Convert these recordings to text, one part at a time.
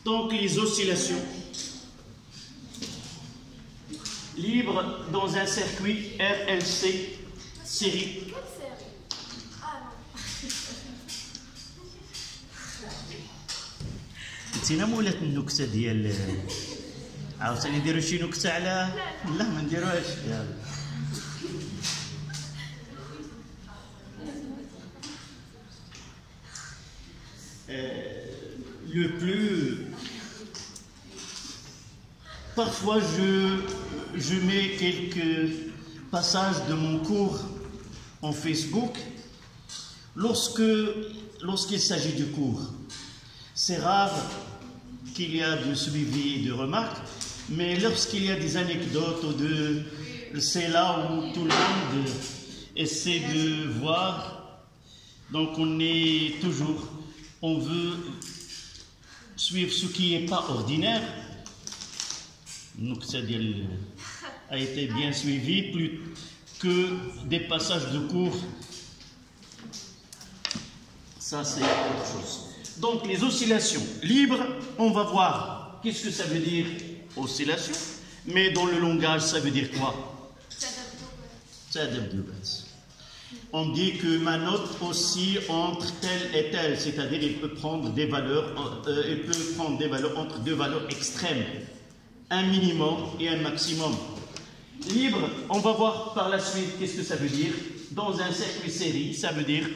Donc les oscillations libres dans un circuit RLC série. نسينا مولات النكته ديال عاوتاني نديرو شي نكته على لا ما نديروهاش le plus parfois je mets quelques passages de mon cours en Facebook lorsqu'il s'agit du cours. C'est rare qu'il y a de suivi et de remarques, mais lorsqu'il y a des anecdotes ou c'est là où tout le monde essaie de voir. Donc on veut suivre ce qui n'est pas ordinaire. Donc c'est-à-dire a été bien suivi plus que des passages de cours. Ça c'est autre chose. Donc les oscillations libres, on va voir qu'est-ce que ça veut dire oscillation, mais dans le langage ça veut dire quoi? On dit que ma note oscille entre telle et telle, c'est-à-dire il peut prendre des valeurs entre deux valeurs extrêmes, un minimum et un maximum. Libre, on va voir par la suite qu'est-ce que ça veut dire. Dans un circuit série, ça veut dire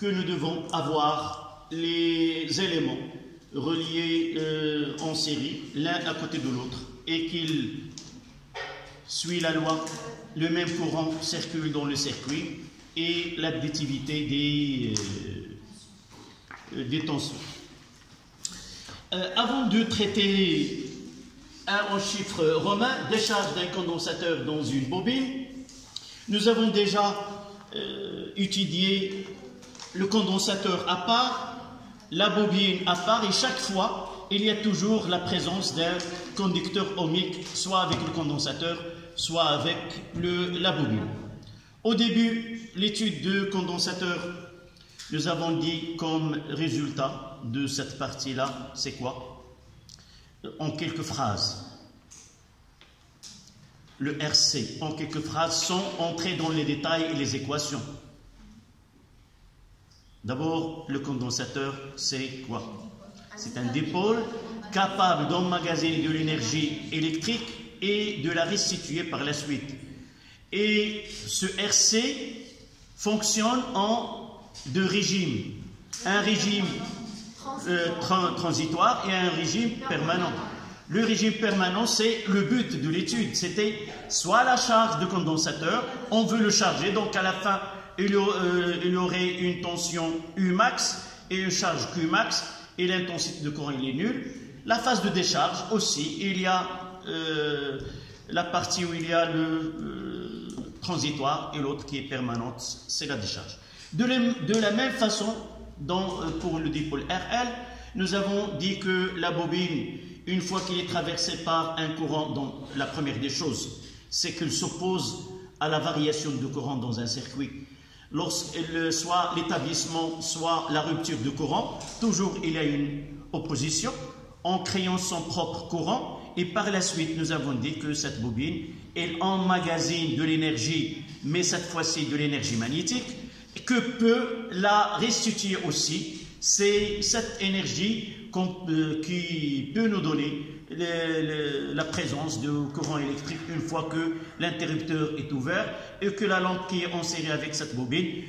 que nous devons avoir les éléments reliés en série, l'un à côté de l'autre, et qu'ils suivent la loi, le même courant circule dans le circuit, et l'additivité des tensions. Avant de traiter en chiffres romains, décharge d'un condensateur dans une bobine, nous avons déjà étudié le condensateur à part, la bobine à part, et chaque fois, il y a toujours la présence d'un conducteur ohmique, soit avec le condensateur, soit avec la bobine. Au début, l'étude de condensateur, nous avons dit comme résultat de cette partie-là, c'est quoi? En quelques phrases. Le RC, en quelques phrases, sans entrer dans les détails et les équations. D'abord, le condensateur, c'est quoi? C'est un dipôle capable d'emmagasiner de l'énergie électrique et de la restituer par la suite. Et ce RC fonctionne en deux régimes. Un régime transitoire et un régime permanent. Le régime permanent, c'est le but de l'étude. C'était soit la charge de condensateur, on veut le charger, donc à la fin, il y aurait une tension Umax et une charge Qmax, et l'intensité de courant il est nulle. La phase de décharge aussi, il y a la partie où il y a le transitoire et l'autre qui est permanente, c'est la décharge. De la même façon, pour le dipôle RL, nous avons dit que la bobine, une fois qu'il est traversé par un courant, donc la première des choses, c'est qu'il s'oppose à la variation de courant dans un circuit. Soit l'établissement, soit la rupture de courant, toujours il y a une opposition en créant son propre courant, et par la suite nous avons dit que cette bobine, elle emmagasine de l'énergie, mais cette fois-ci de l'énergie magnétique, que peut la restituer aussi. C'est cette énergie qui peut nous donner la présence de courant électrique une fois que l'interrupteur est ouvert et que la lampe qui est en série avec cette bobine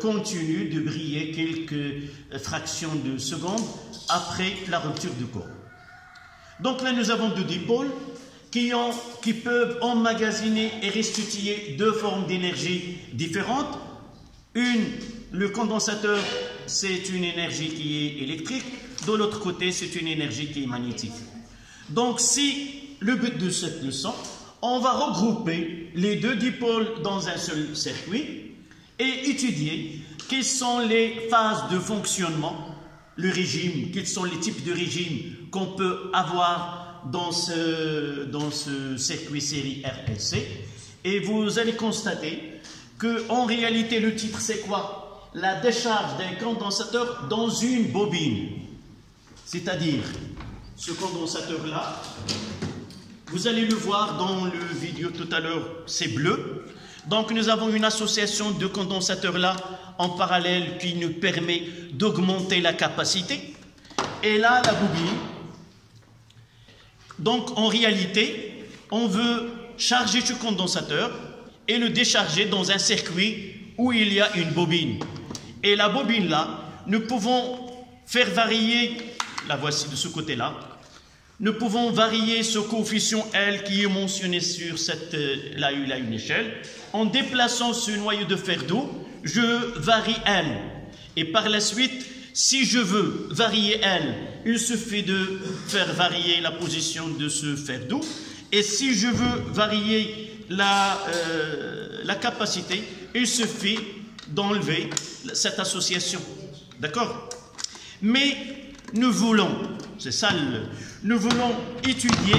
continue de briller quelques fractions de secondes après la rupture du courant. Donc là nous avons deux dipôles qui peuvent emmagasiner et restituer deux formes d'énergie différentes. Le condensateur, c'est une énergie qui est électrique, de l'autre côté, c'est une énergie qui est magnétique. Donc, si le but de cette leçon, on va regrouper les deux dipôles dans un seul circuit et étudier quelles sont les phases de fonctionnement, le régime, quels sont les types de régimes qu'on peut avoir dans ce circuit série RLC. Et vous allez constater qu'en réalité, le titre, c'est quoi? La décharge d'un condensateur dans une bobine. C'est-à-dire, ce condensateur-là, vous allez le voir dans le vidéo tout à l'heure, c'est bleu. Donc nous avons une association de condensateurs-là en parallèle qui nous permet d'augmenter la capacité. Et là, la bobine. Donc en réalité, on veut charger ce condensateur et le décharger dans un circuit où il y a une bobine. Et la bobine-là, nous pouvons faire varier, la voici de ce côté-là, nous pouvons varier ce coefficient L qui est mentionné sur cette, là il a une échelle. En déplaçant ce noyau de fer d'eau, je varie L. Et par la suite, si je veux varier L, il suffit de faire varier la position de ce fer d'eau. Et si je veux varier la capacité, il suffit d'enlever cette association. D'accord? Mais nous voulons, c'est ça, nous voulons étudier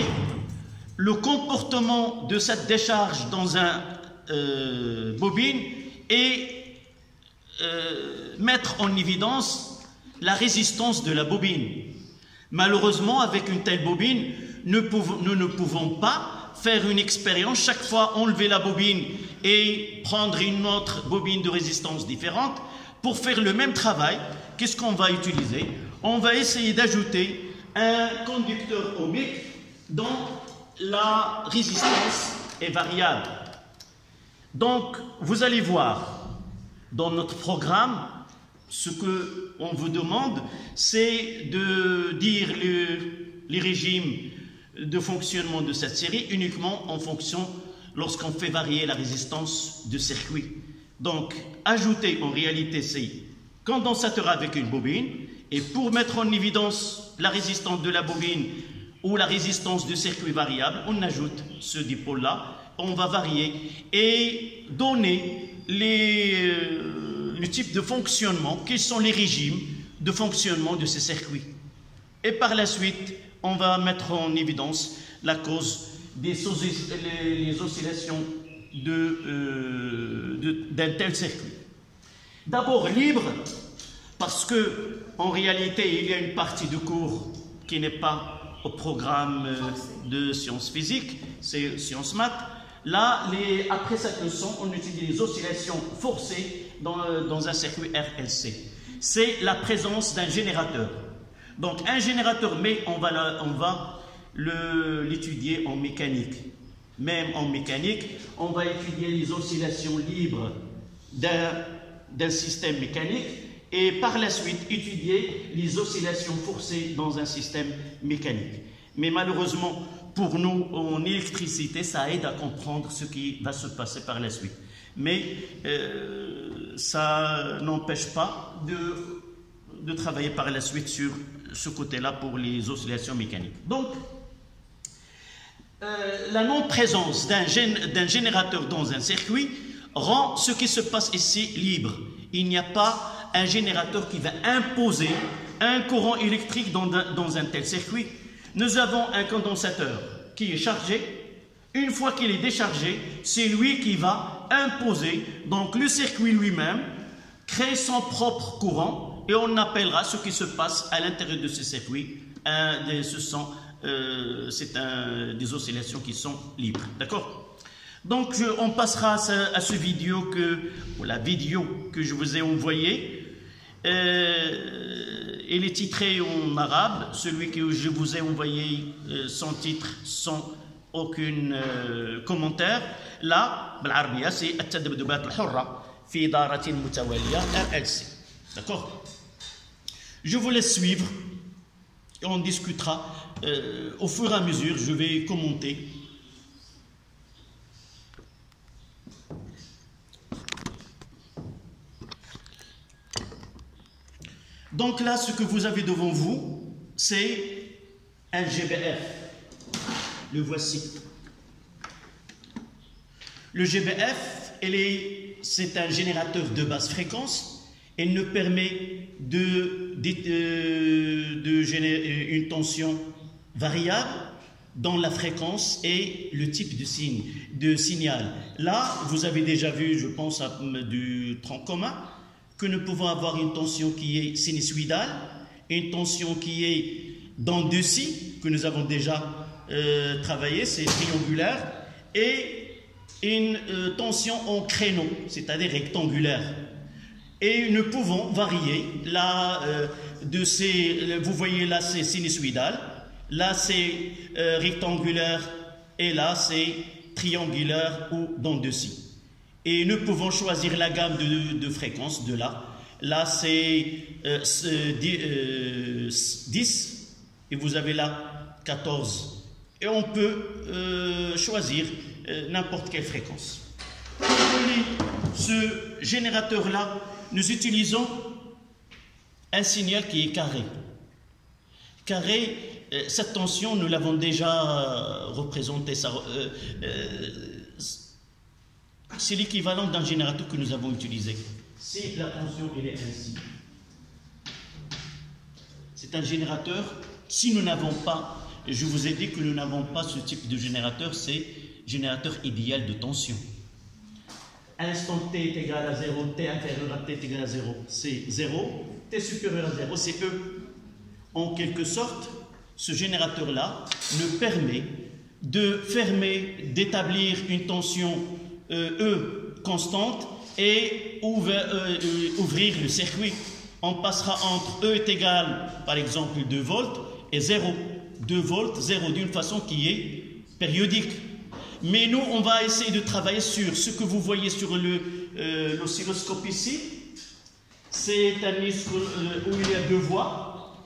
le comportement de cette décharge dans un bobine et mettre en évidence la résistance de la bobine. Malheureusement, avec une telle bobine, nous ne pouvons pas faire une expérience, chaque fois enlever la bobine et prendre une autre bobine de résistance différente. Pour faire le même travail, qu'est-ce qu'on va utiliser? On va essayer d'ajouter un conducteur ohmique dont la résistance est variable. Donc, vous allez voir dans notre programme, ce qu'on vous demande, c'est de dire les régimes de fonctionnement de cette série uniquement en fonction lorsqu'on fait varier la résistance de circuit. Donc, ajouter en réalité ces condensateurs avec une bobine, et pour mettre en évidence la résistance de la bobine ou la résistance du circuit variable, on ajoute ce dipôle-là, on va varier et donner le type de fonctionnement, quels sont les régimes de fonctionnement de ces circuits. Et par la suite, on va mettre en évidence la cause des oscillations d'un tel circuit. D'abord libre, parce que en réalité, il y a une partie du cours qui n'est pas au programme de sciences physiques, c'est sciences maths. Là, après cette leçon, on utilise les oscillations forcées dans un circuit RLC. C'est la présence d'un générateur. Donc un générateur, mais on va l'étudier en mécanique. Même en mécanique, on va étudier les oscillations libres d'un système mécanique et par la suite étudier les oscillations forcées dans un système mécanique. Mais malheureusement, pour nous, en électricité, ça aide à comprendre ce qui va se passer par la suite. Mais ça n'empêche pas de travailler par la suite sur ce côté-là pour les oscillations mécaniques. Donc, la non-présence d'un générateur dans un circuit rend ce qui se passe ici libre. Il n'y a pas un générateur qui va imposer un courant électrique dans un tel circuit. Nous avons un condensateur qui est chargé. Une fois qu'il est déchargé, c'est lui qui va imposer. Donc le circuit lui-même crée son propre courant et on appellera ce qui se passe à l'intérieur de ce circuit. C'est des oscillations qui sont libres. D'accord? Donc on passera à la vidéo que je vous ai envoyée. Elle est titrée en arabe. Celui que je vous ai envoyé sans titre, sans aucun commentaire. Là, بالعربية c'est التذبذبات الحرة في دارة متوالية RLC. D'accord? Je vous laisse suivre et on discutera au fur et à mesure. Je vais commenter. Donc là, ce que vous avez devant vous, c'est un GBF. Le voici. Le GBF, c'est un générateur de basse fréquence. Il nous permet de générer une tension variable dans la fréquence et le type de signal. Là, vous avez déjà vu, je pense, du tronc commun, que nous pouvons avoir une tension qui est sinusoïdale, une tension qui est dents de scie, que nous avons déjà travaillé, c'est triangulaire, et une tension en créneau, c'est-à-dire rectangulaire. Et nous pouvons varier là, vous voyez là c'est sinusoïdal, là c'est rectangulaire, et là c'est triangulaire ou dents de scie. Et nous pouvons choisir la gamme de fréquences de là. Là c'est 10 et vous avez là 14. Et on peut choisir n'importe quelle fréquence. Pour relier ce générateur-là, nous utilisons un signal qui est carré. Carré, cette tension, nous l'avons déjà représentée. C'est l'équivalent d'un générateur que nous avons utilisé. Si la tension elle est ainsi, c'est un générateur. Si nous n'avons pas, je vous ai dit que nous n'avons pas ce type de générateur, c'est générateur idéal de tension. Instant t est égal à 0, t inférieur à t est égal à 0, c'est 0, t supérieur à 0, c'est E. En quelque sorte, ce générateur-là nous permet de fermer, d'établir une tension E constante et ouvrir le circuit. On passera entre E est égal, par exemple, 2 volts et 0. 2 volts, 0 d'une façon qui est périodique. Mais nous, on va essayer de travailler sur ce que vous voyez sur l'oscilloscope ici. C'est un disque où il y a 2 voies.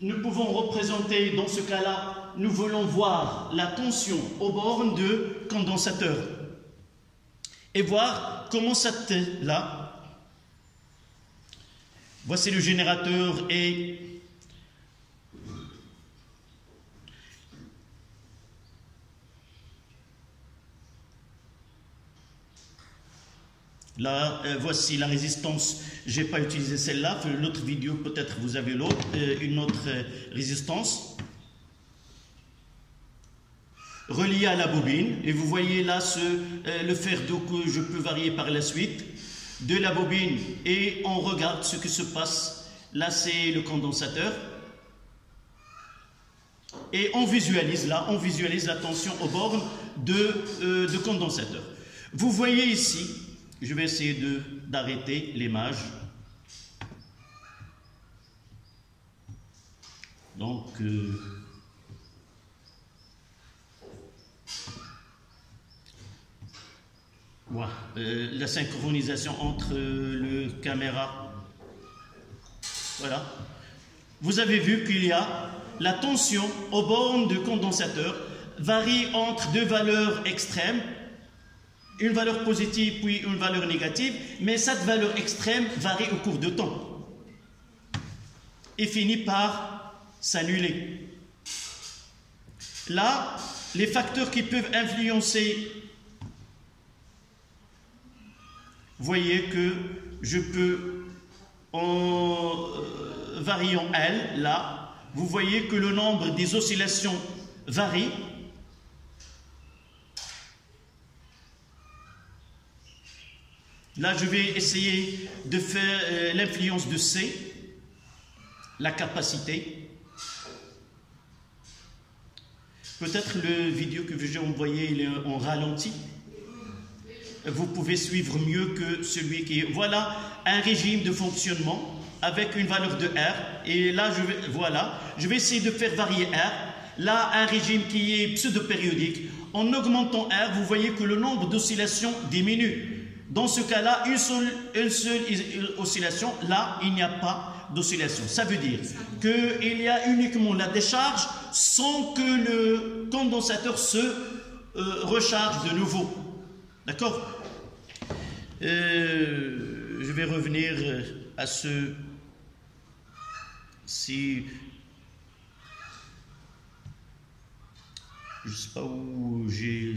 Nous pouvons représenter, dans ce cas-là, nous voulons voir la tension aux bornes de condensateur. Et voir comment cette là. Voici le générateur et là, voici la résistance. Je n'ai pas utilisé celle-là. L'autre vidéo, peut-être vous avez une autre résistance reliée à la bobine. Et vous voyez là le fer d'eau que je peux varier par la suite de la bobine. Et on regarde ce qui se passe. Là, c'est le condensateur. Et on visualise là, on visualise la tension aux bornes de condensateur. Vous voyez ici, je vais essayer d'arrêter l'image. Donc, voilà, la synchronisation entre le caméra. Voilà. Vous avez vu qu'il y a la tension aux bornes de condensateur varie entre 2 valeurs extrêmes, une valeur positive puis une valeur négative, mais cette valeur extrême varie au cours de temps et finit par s'annuler. Là, les facteurs qui peuvent influencer, voyez que je peux, en variant L, là, vous voyez que le nombre des oscillations varie. Là, je vais essayer de faire l'influence de C, la capacité. Peut-être le vidéo que j'ai envoyé, il est en ralenti. Vous pouvez suivre mieux que celui qui est... Voilà un régime de fonctionnement avec une valeur de R. Et là, je vais essayer de faire varier R. Là, un régime qui est pseudo-périodique. En augmentant R, vous voyez que le nombre d'oscillations diminue. Dans ce cas-là, une seule oscillation. Là, il n'y a pas d'oscillation. Ça veut dire qu'il y a uniquement la décharge sans que le condensateur se recharge de nouveau. D'accord? Je vais revenir à ce... Si... Je ne sais pas où j'ai...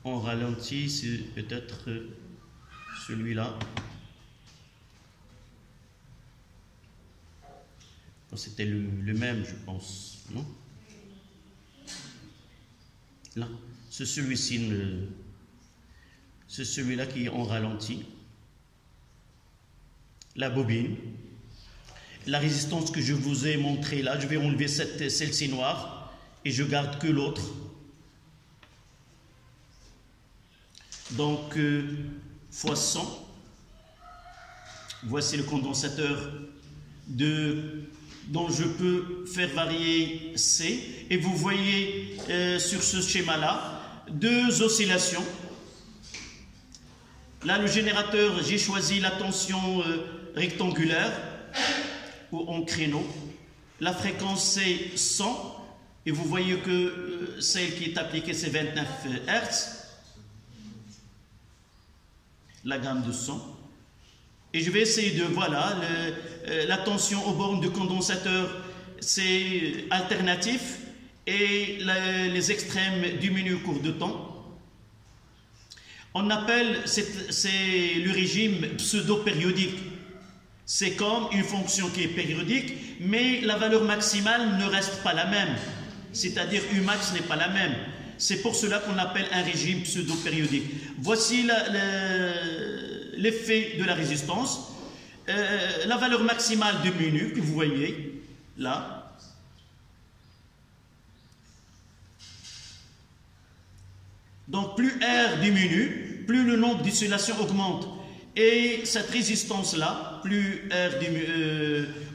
En ralenti, c'est peut-être celui-là. C'était le même, je pense, non? Là, c'est celui-ci, c'est celui-là qui est en ralenti. La bobine. la résistance que je vous ai montrée là. Je vais enlever celle-ci noire et je garde que l'autre. Donc, fois 100. Voici le condensateur dont je peux faire varier C. Et vous voyez sur ce schéma-là, deux oscillations. Là, le générateur, j'ai choisi la tension rectangulaire ou en créneau. La fréquence, c'est 100. Et vous voyez que celle qui est appliquée, c'est 29 Hz. La gamme de 100. Et je vais essayer de, voilà, la tension aux bornes de condensateur, c'est alternatif. Et les extrêmes diminuent au cours de temps. On appelle, c'est le régime pseudo-périodique. C'est comme une fonction qui est périodique, mais la valeur maximale ne reste pas la même. C'est-à-dire Umax n'est pas la même. C'est pour cela qu'on appelle un régime pseudo-périodique. Voici l'effet de la résistance. La valeur maximale diminue, que vous voyez là. Donc plus R diminue, plus le nombre d'oscillations augmente. Et cette résistance-là, plus R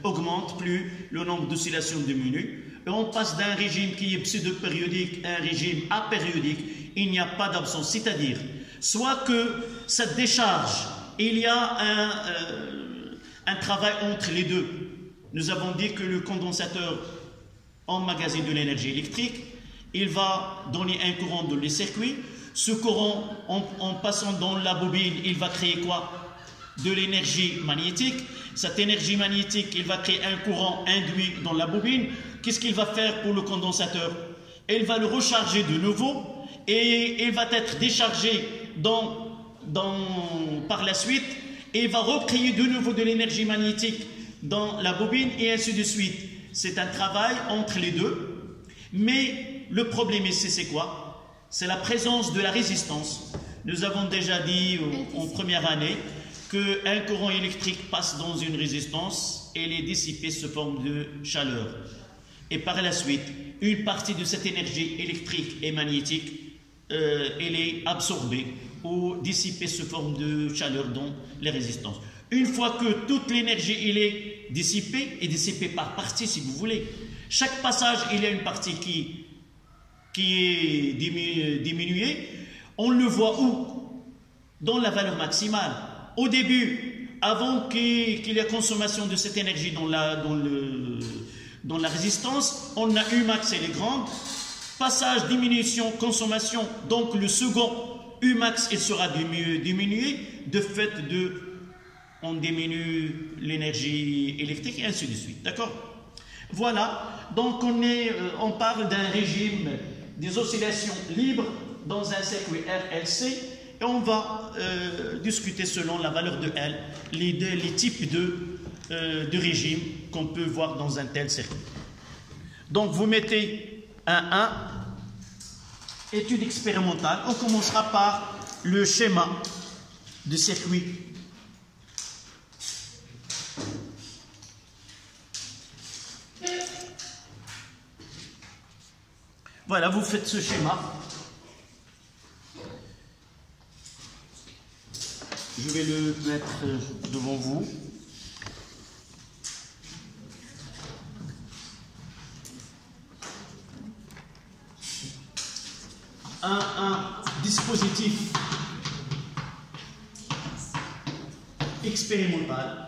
augmente, plus le nombre d'oscillations diminue. Et on passe d'un régime qui est pseudo-périodique à un régime apériodique. Il n'y a pas d'absence. C'est-à-dire, soit que cette décharge, il y a un travail entre les deux. Nous avons dit que le condensateur emmagasine de l'énergie électrique. Il va donner un courant dans les circuits. Ce courant, en passant dans la bobine, il va créer quoi? De l'énergie magnétique. Cette énergie magnétique, il va créer un courant induit dans la bobine. Qu'est-ce qu'il va faire pour le condensateur? Il va le recharger de nouveau et il va être déchargé par la suite et il va recréer de nouveau de l'énergie magnétique dans la bobine et ainsi de suite. C'est un travail entre les deux. Mais le problème ici, c'est quoi? C'est la présence de la résistance. Nous avons déjà dit en première année qu'un courant électrique passe dans une résistance et les dissipés sous forme de chaleur. Et par la suite, une partie de cette énergie électrique et magnétique, elle est absorbée ou dissipée sous forme de chaleur dans les résistances. Une fois que toute l'énergie elle est dissipée par partie si vous voulez. Chaque passage, il y a une partie qui est diminuée. On le voit où? Dans la valeur maximale. Au début, avant qu'il y ait consommation de cette énergie dans la résistance, on a Umax, elle est grande. Passage, diminution, consommation. Donc le second Umax, il sera diminué. De fait, on diminue l'énergie électrique et ainsi de suite. D'accord? Voilà. Donc on parle d'un régime des oscillations libres dans un circuit RLC et on va discuter selon la valeur de L les types de régimes qu'on peut voir dans un tel circuit. Donc vous mettez un 1, étude expérimentale. On commencera par le schéma du circuit. Voilà, vous faites ce schéma. Je vais le mettre devant vous. Un dispositif expérimental.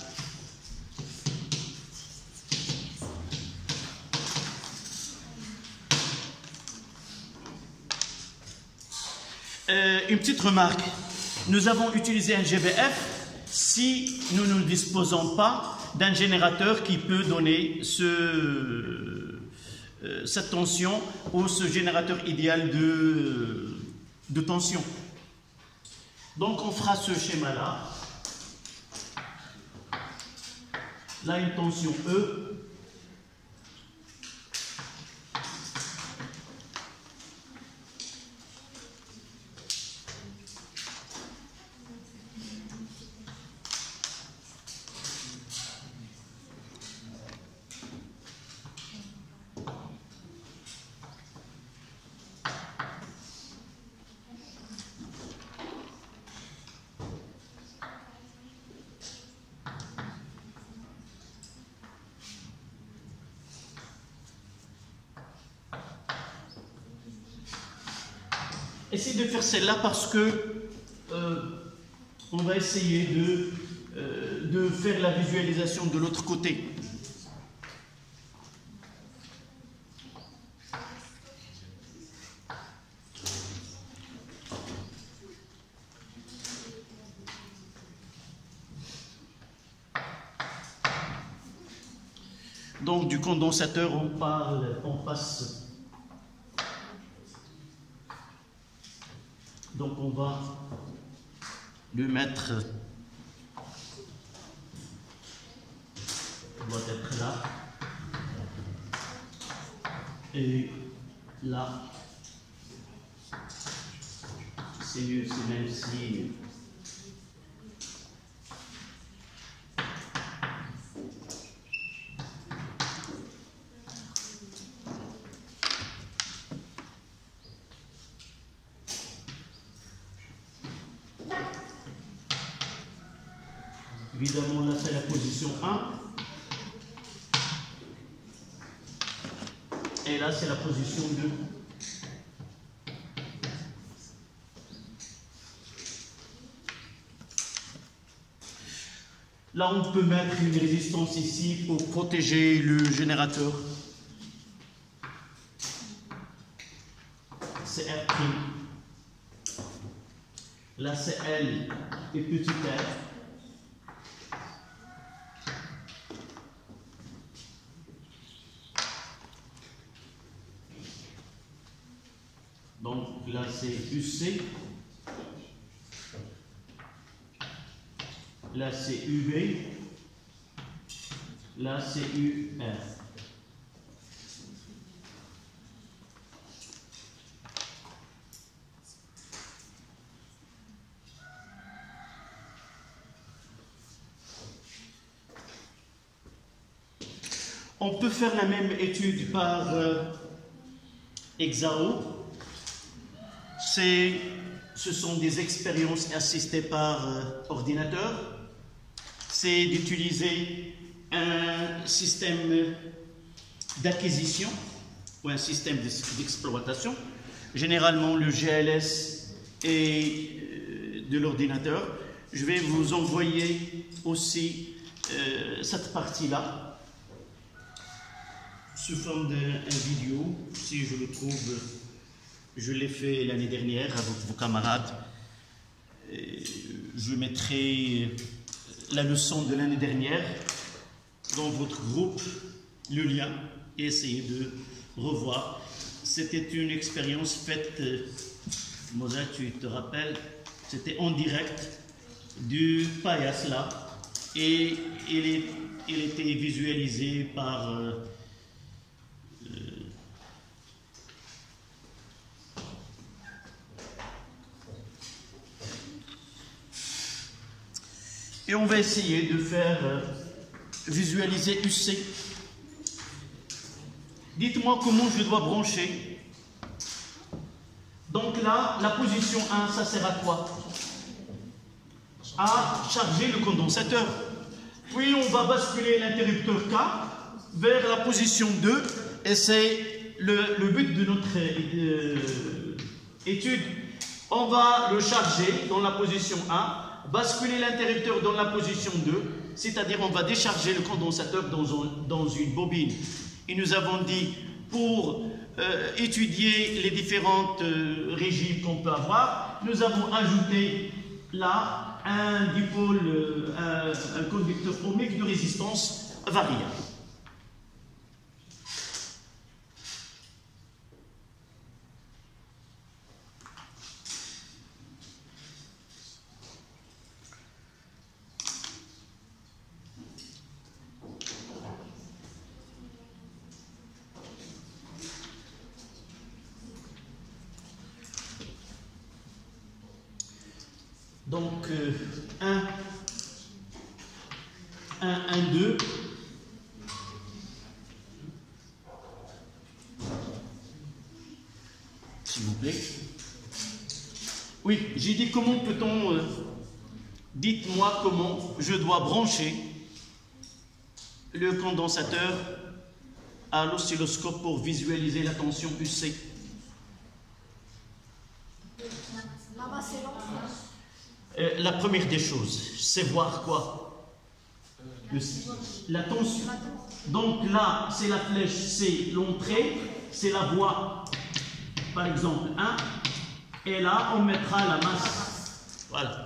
Une petite remarque, nous avons utilisé un GBF si nous ne disposons pas d'un générateur qui peut donner cette tension ou ce générateur idéal de tension. Donc on fera ce schéma-là. Là, une tension E. Essayez de faire celle-là parce que on va essayer de faire la visualisation de l'autre côté. Donc du condensateur, on passe. Donc on va le mettre, il doit être là, et là, c'est mieux, c'est même si... Évidemment, là, c'est la position 1. Et là, c'est la position 2. Là, on peut mettre une résistance ici pour protéger le générateur. C'est R'. Là, c'est L et petit r. Donc là, c'est UC. Là, c'est UB. Là, c'est UR. On peut faire la même étude par Exao. Ce sont des expériences assistées par ordinateur. C'est d'utiliser un système d'acquisition ou un système d'exploitation. Généralement, le GLS est de l'ordinateur. Je vais vous envoyer aussi cette partie-là sous forme d'un vidéo, si je le trouve. Je l'ai fait l'année dernière avec vos camarades. Je mettrai la leçon de l'année dernière dans votre groupe, le lien, et essayez de revoir. C'était une expérience faite, Mosa, tu te rappelles, c'était en direct du Payas là, et il était visualisé par... Et on va essayer de faire visualiser UC. Dites-moi comment je dois brancher. Donc là, la position 1, ça sert à quoi? À charger le condensateur. Puis on va basculer l'interrupteur K vers la position 2. Et c'est le but de notre étude. On va le charger dans la position 1. Basculer l'interrupteur dans la position 2, c'est-à-dire on va décharger le condensateur dans une bobine. Et nous avons dit, pour étudier les différentes régimes qu'on peut avoir, nous avons ajouté là un dipôle, un conducteur ohmique de résistance variable. Donc, 1, 2. S'il vous plaît. Oui, j'ai dit comment peut-on... dites-moi comment je dois brancher le condensateur à l'oscilloscope pour visualiser la tension UC. La masse et l'entrée. La première des choses, c'est voir quoi? La tension. Donc là, c'est la flèche, c'est l'entrée, c'est la voie, par exemple 1, et là, on mettra la masse. Voilà.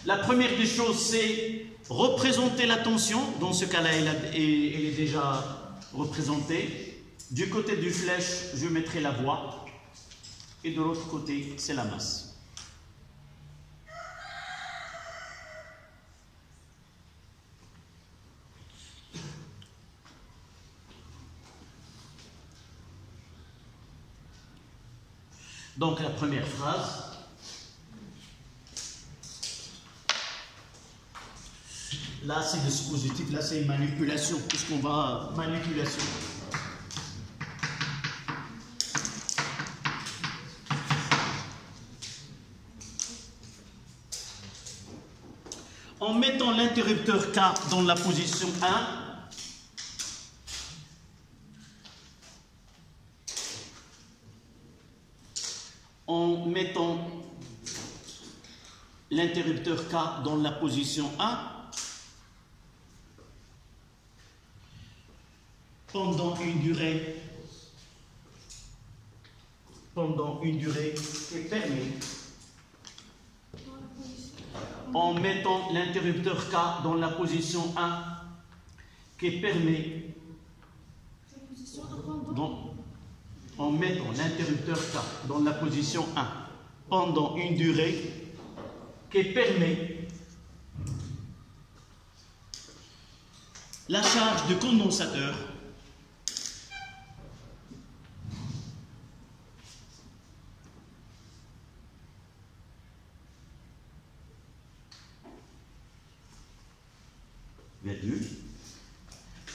La première des choses, c'est représenter la tension. Dans ce cas-là, elle est déjà représentée. Du côté du flèche, je mettrai la voie, et de l'autre côté, c'est la masse. Donc la première phrase, là c'est le dispositif, là c'est manipulation, puisqu'on va manipulation. En mettant l'interrupteur K dans la position 1, en mettant l'interrupteur K dans la position 1, pendant une durée qui permet, en mettant l'interrupteur K dans la position 1 qui permet, en mettant l'interrupteur K dans la position 1 pendant une durée qui permet la charge de condensateur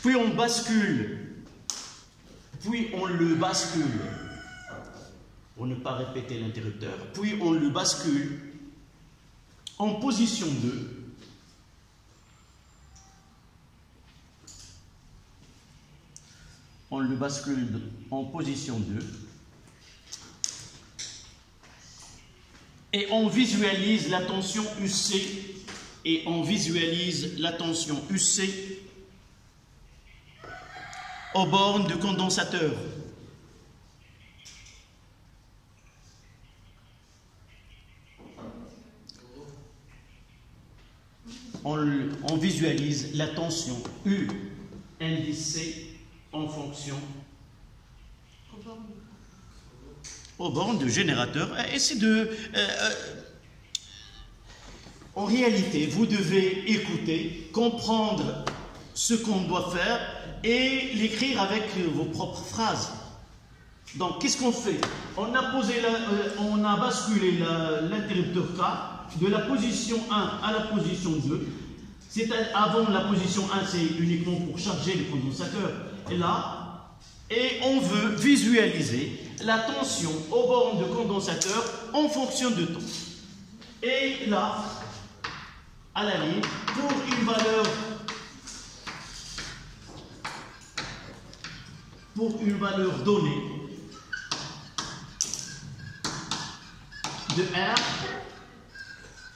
puis on bascule, puis on le bascule, pour ne pas répéter l'interrupteur, puis on le bascule en position 2, on le bascule en position 2, et on visualise la tension UC, et on visualise la tension UC aux bornes de condensateur. On visualise la tension U indice C en fonction aux bornes de générateur. Et c'est en réalité, vous devez écouter, comprendre ce qu'on doit faire et l'écrire avec vos propres phrases. Donc, qu'est-ce qu'on fait? On a basculé l'interrupteur K de la position 1 à la position 2. Avant la position 1, c'est uniquement pour charger le condensateur. Et on veut visualiser la tension aux bornes de condensateur en fonction de temps. Et là, à la ligne, pour une valeur donnée de R,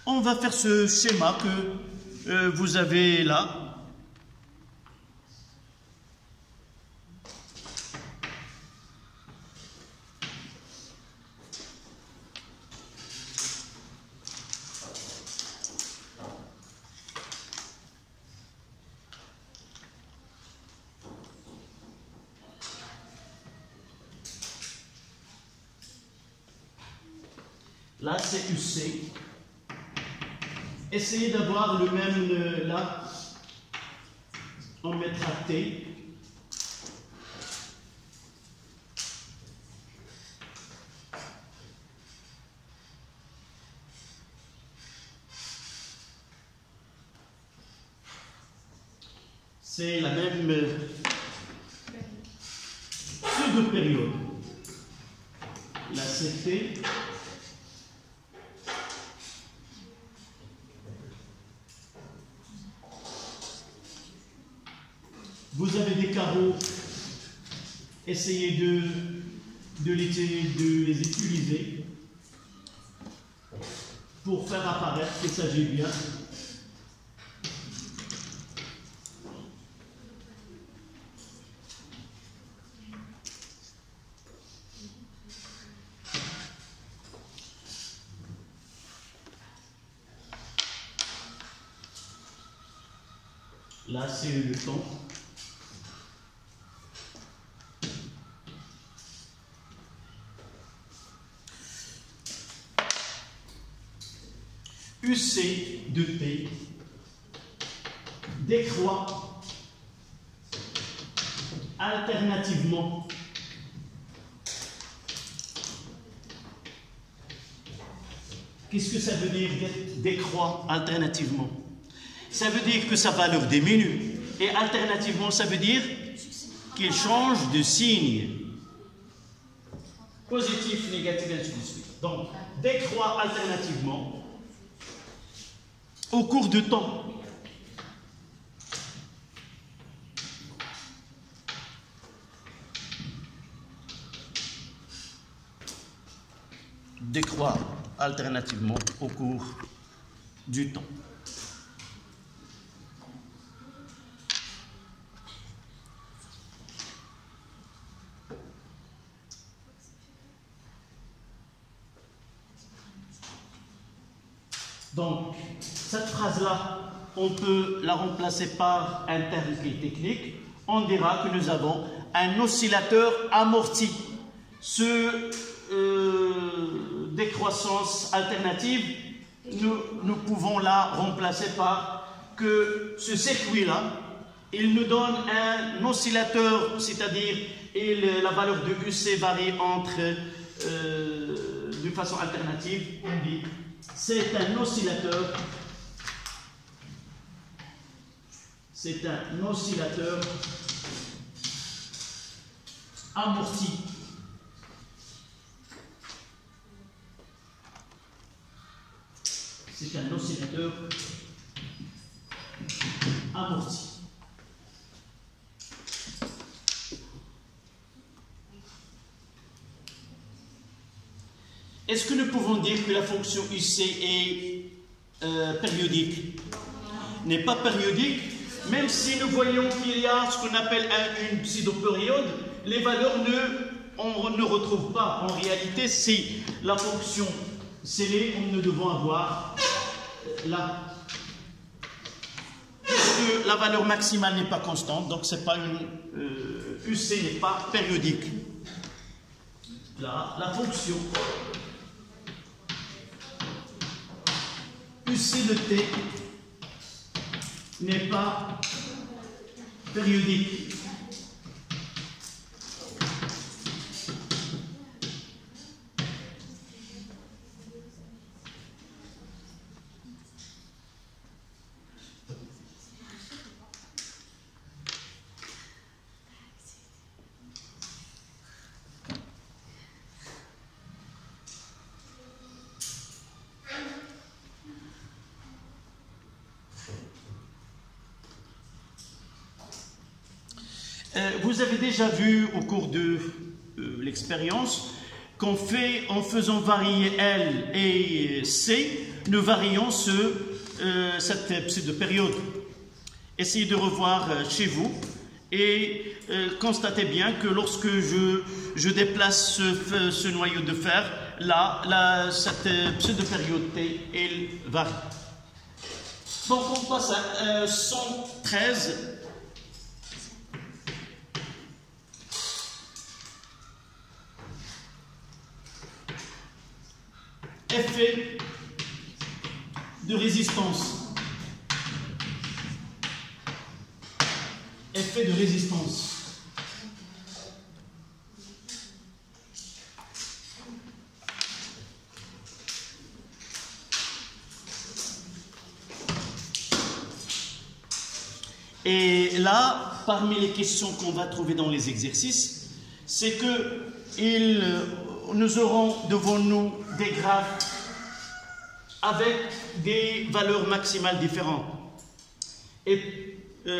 on va faire ce schéma que vous avez là. Là, c'est UC. Essayez d'avoir le même là. On mettra T. C'est la même pseudo-période. Là, c'est T. Vous avez des carreaux, essayez de les utiliser. pour faire apparaître qu'il s'agit bien là, c'est le ton. UC de T décroît alternativement Qu'est-ce que ça veut dire décroît alternativement? Ça veut dire que sa valeur diminue. Et alternativement, ça veut dire qu'il change de signe. Positif, négatif, ainsi de suite. Donc, décroît alternativement au cours du temps. Décroît alternativement au cours du temps. Donc, cette phrase-là, on peut la remplacer par un terme qui est technique. On dira que nous avons un oscillateur amorti. Ce décroissance alternative, nous pouvons la remplacer par que ce circuit-là, il nous donne un oscillateur, c'est-à-dire la valeur de UC varie entre, de façon alternative, on dit c'est un oscillateur amorti. C'est un oscillateur amorti. Est-ce que nous pouvons dire que la fonction UC est périodique? N'est pas périodique, même si nous voyons qu'il y a ce qu'on appelle une pseudo-période, les valeurs on ne retrouve pas. En réalité, si la fonction scellée, nous devons avoir là. Puisque la valeur maximale n'est pas constante, donc c'est pas UC n'est pas périodique. Là, la fonction UC de T n'est pas périodique. Vous avez déjà vu au cours de l'expérience qu'en faisant varier L et C, nous varions cette pseudo-période. Essayez de revoir chez vous et constatez bien que lorsque je déplace ce noyau de fer, là, cette pseudo-période T, elle varie. Donc on passe à 113. Effet de résistance. Effet de résistance. Et là, parmi les questions qu'on va trouver dans les exercices, c'est que nous aurons devant nous des graphes avec des valeurs maximales différentes. Et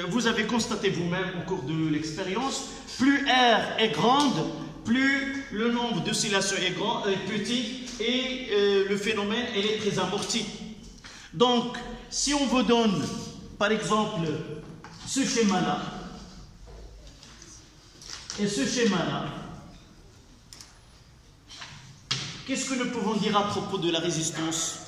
vous avez constaté vous-même au cours de l'expérience, plus R est grande, plus le nombre d'oscillations est petit, et le phénomène elle est très amorti. Donc, si on vous donne, par exemple, ce schéma-là, et ce schéma-là, qu'est-ce que nous pouvons dire à propos de la résistance?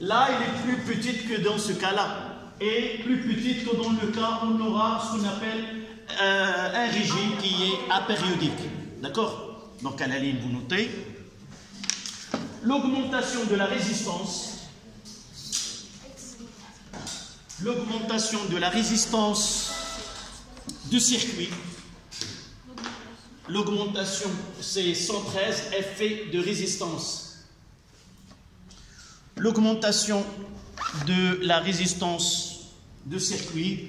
Là, elle est plus petite que dans ce cas-là, et plus petite que dans le cas où on aura ce qu'on appelle un régime qui est apériodique. D'accord? Donc, à la ligne, vous notez. L'augmentation de la résistance du circuit, l'augmentation c'est 113 effets de résistance. L'augmentation de la résistance de circuit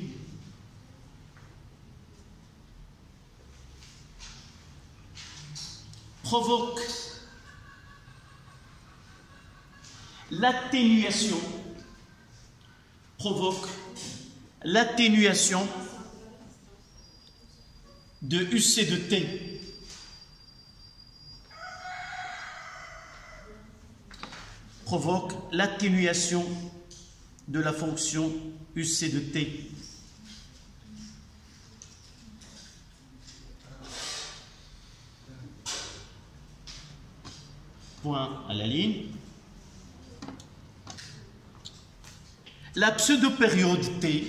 provoque l'atténuation de UC de T. Provoque l'atténuation de la fonction UC de T. Point à la ligne. La pseudo-période T,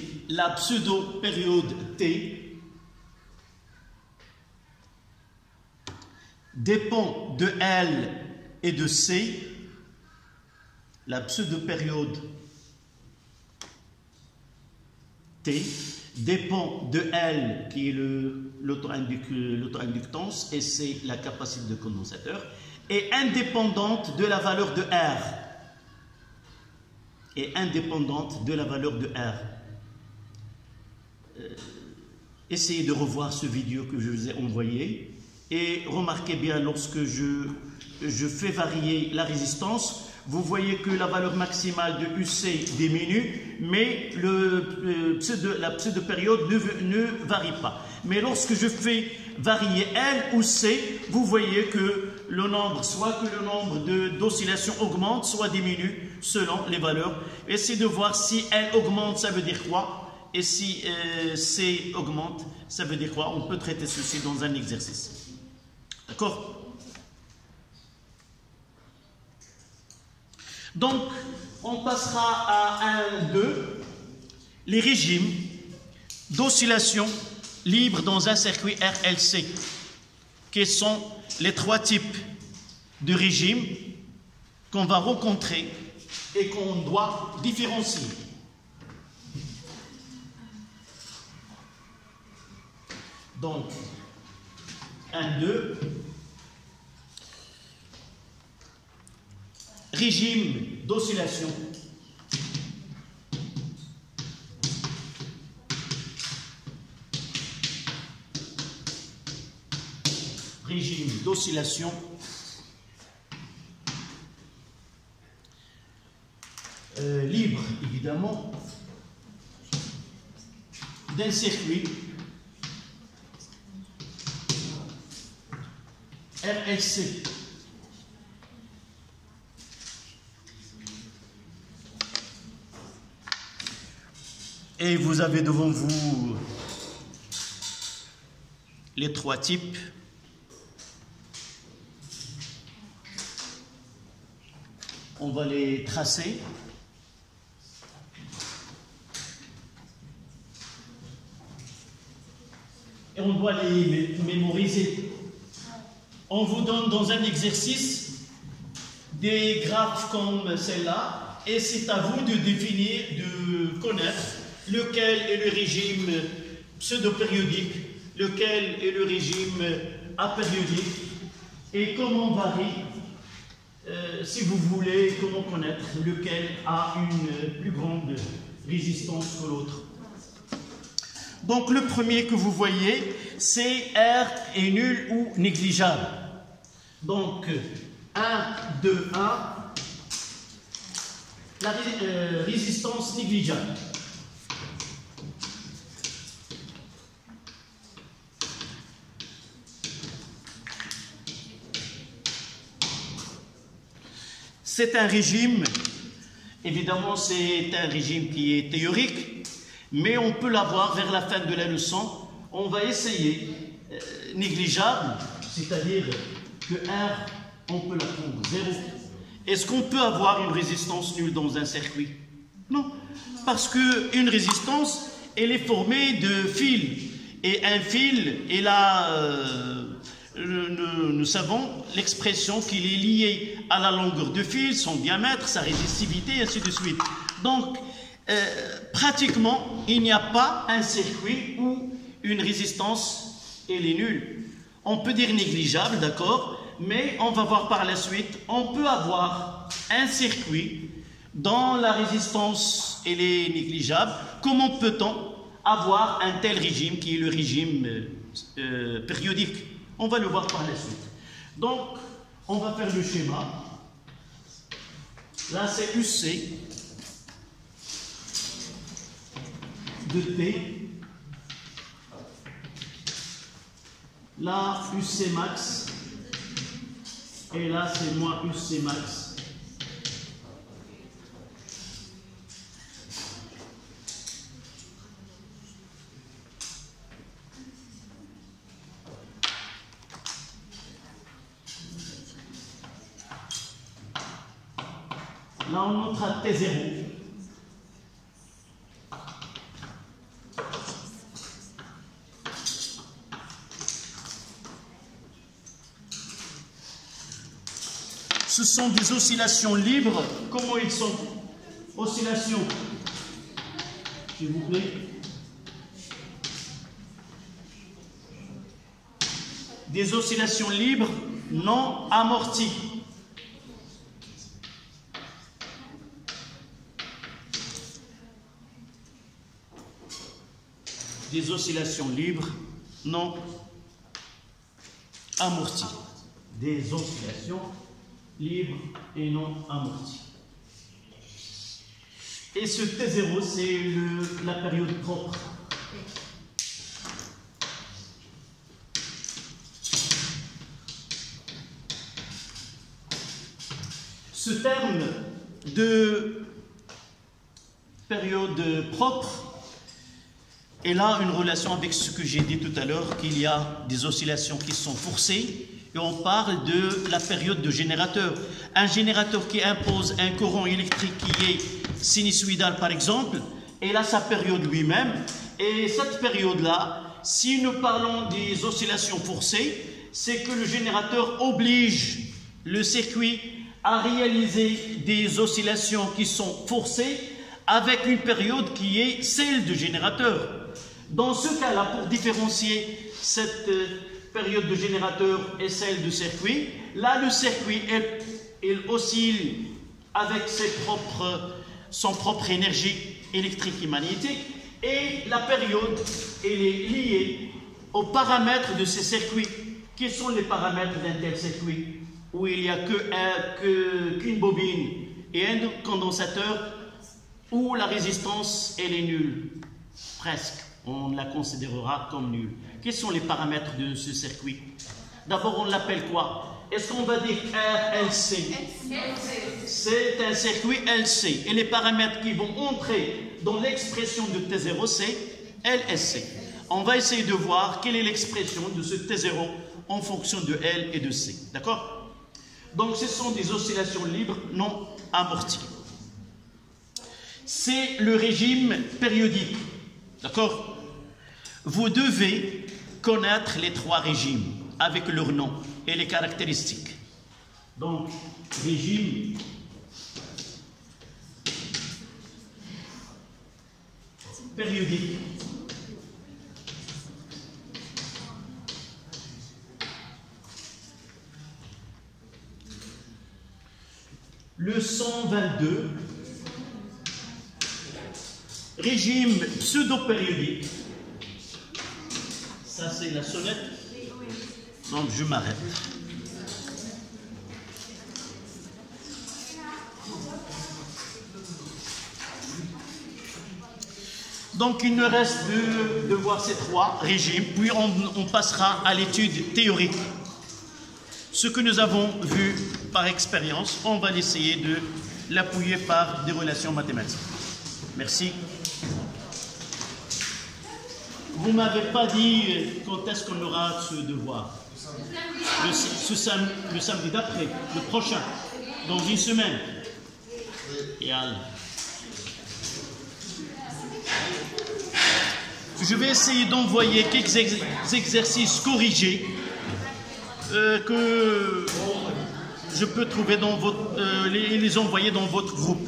dépend de L et de C. La pseudo-période T dépend de L, qui est l'auto-inductance, et C, la capacité de condensateur, et indépendante de la valeur de R. Essayez de revoir ce vidéo que je vous ai envoyé et remarquez bien, lorsque je fais varier la résistance, vous voyez que la valeur maximale de UC diminue, mais la pseudo-période ne varie pas. Mais lorsque je fais varier L ou C, vous voyez que le nombre d'oscillations augmente, soit diminue selon les valeurs. Essayez de voir si L augmente, ça veut dire quoi, et si C augmente, ça veut dire quoi. On peut traiter ceci dans un exercice. D'accord? Donc, on passera à 1, 2, les régimes d'oscillation libre dans un circuit RLC. Quels sont les 3 types de régimes qu'on va rencontrer et qu'on doit différencier? Donc, 1, 2. Régime d'oscillation. Régime d'oscillation. Libre, évidemment, d'un circuit RLC. Et vous avez devant vous les 3 types. On va les tracer. Et on doit les mémoriser. On vous donne dans un exercice des graphes comme celle-là, et c'est à vous de définir, de connaître lequel est le régime pseudo-périodique, lequel est le régime apériodique, et comment varie, si vous voulez, comment connaître lequel a une plus grande résistance que l'autre. Donc le premier que vous voyez, c'est R est nul ou négligeable. Donc 1, 2, 1, la résistance négligeable. C'est un régime, évidemment c'est un régime qui est théorique, mais on peut l'avoir vers la fin de la leçon. On va essayer négligeable, c'est-à-dire que R, on peut la prendre 0. Est-ce qu'on peut avoir une résistance nulle dans un circuit? Non, parce qu'une résistance, elle est formée de fils. Et un fil, et là, nous savons l'expression qu'il est lié à la longueur de fil, son diamètre, sa résistivité, et ainsi de suite. Donc, pratiquement, il n'y a pas un circuit où une résistance, elle est nulle. On peut dire négligeable, d'accord, mais on va voir par la suite, on peut avoir un circuit dont la résistance, elle est négligeable. Comment peut-on avoir un tel régime qui est le régime périodique? On va le voir par la suite. Donc, on va faire le schéma. Là, c'est UC de T. Là, UC max. Et là, c'est moins UC max. Là, on montre à T0. Ce sont des oscillations libres. Comment ils sont? Oscillations, s'il vous plaît. Des oscillations libres non amorties. Des oscillations libres non amorties. Des oscillations libres et non amorties. Et ce T0, c'est la période propre. Ce terme de période propre, et là, une relation avec ce que j'ai dit tout à l'heure, qu'il y a des oscillations qui sont forcées, et on parle de la période de générateur. Un générateur qui impose un courant électrique qui est sinusoïdal, par exemple, et là, sa période lui-même, et cette période-là, si nous parlons des oscillations forcées, c'est que le générateur oblige le circuit à réaliser des oscillations qui sont forcées avec une période qui est celle du générateur. Dans ce cas-là, pour différencier cette période de générateur et celle du circuit, là, le circuit, il oscille avec son propre énergie électrique et magnétique, et la période, elle est liée aux paramètres de ces circuits. Quels sont les paramètres d'un tel circuit où il n'y a qu'une bobine et un condensateur, où la résistance, elle est nulle? Presque. On la considérera comme nulle. Quels sont les paramètres de ce circuit? D'abord, on l'appelle quoi? Est-ce qu'on va dire RLC? C'est un circuit LC. Et les paramètres qui vont entrer dans l'expression de T0, c'est LSC. On va essayer de voir quelle est l'expression de ce T0 en fonction de L et de C. D'accord? Donc, ce sont des oscillations libres non amorties. C'est le régime périodique. D'accord? Vous devez connaître les trois régimes avec leur nom et les caractéristiques. Donc, régime périodique. Le 122, régime pseudo-périodique. Ça, c'est la sonnette. Donc, je m'arrête. Donc, il nous reste de voir ces trois régimes, puis on passera à l'étude théorique. Ce que nous avons vu par expérience, on va essayer de l'appuyer par des relations mathématiques. Merci. Vous ne m'avez pas dit quand est-ce qu'on aura ce devoir. Le samedi d'après, le prochain, dans une semaine. Et alors. Je vais essayer d'envoyer quelques exercices corrigés que je peux trouver dans votre, les envoyer dans votre groupe.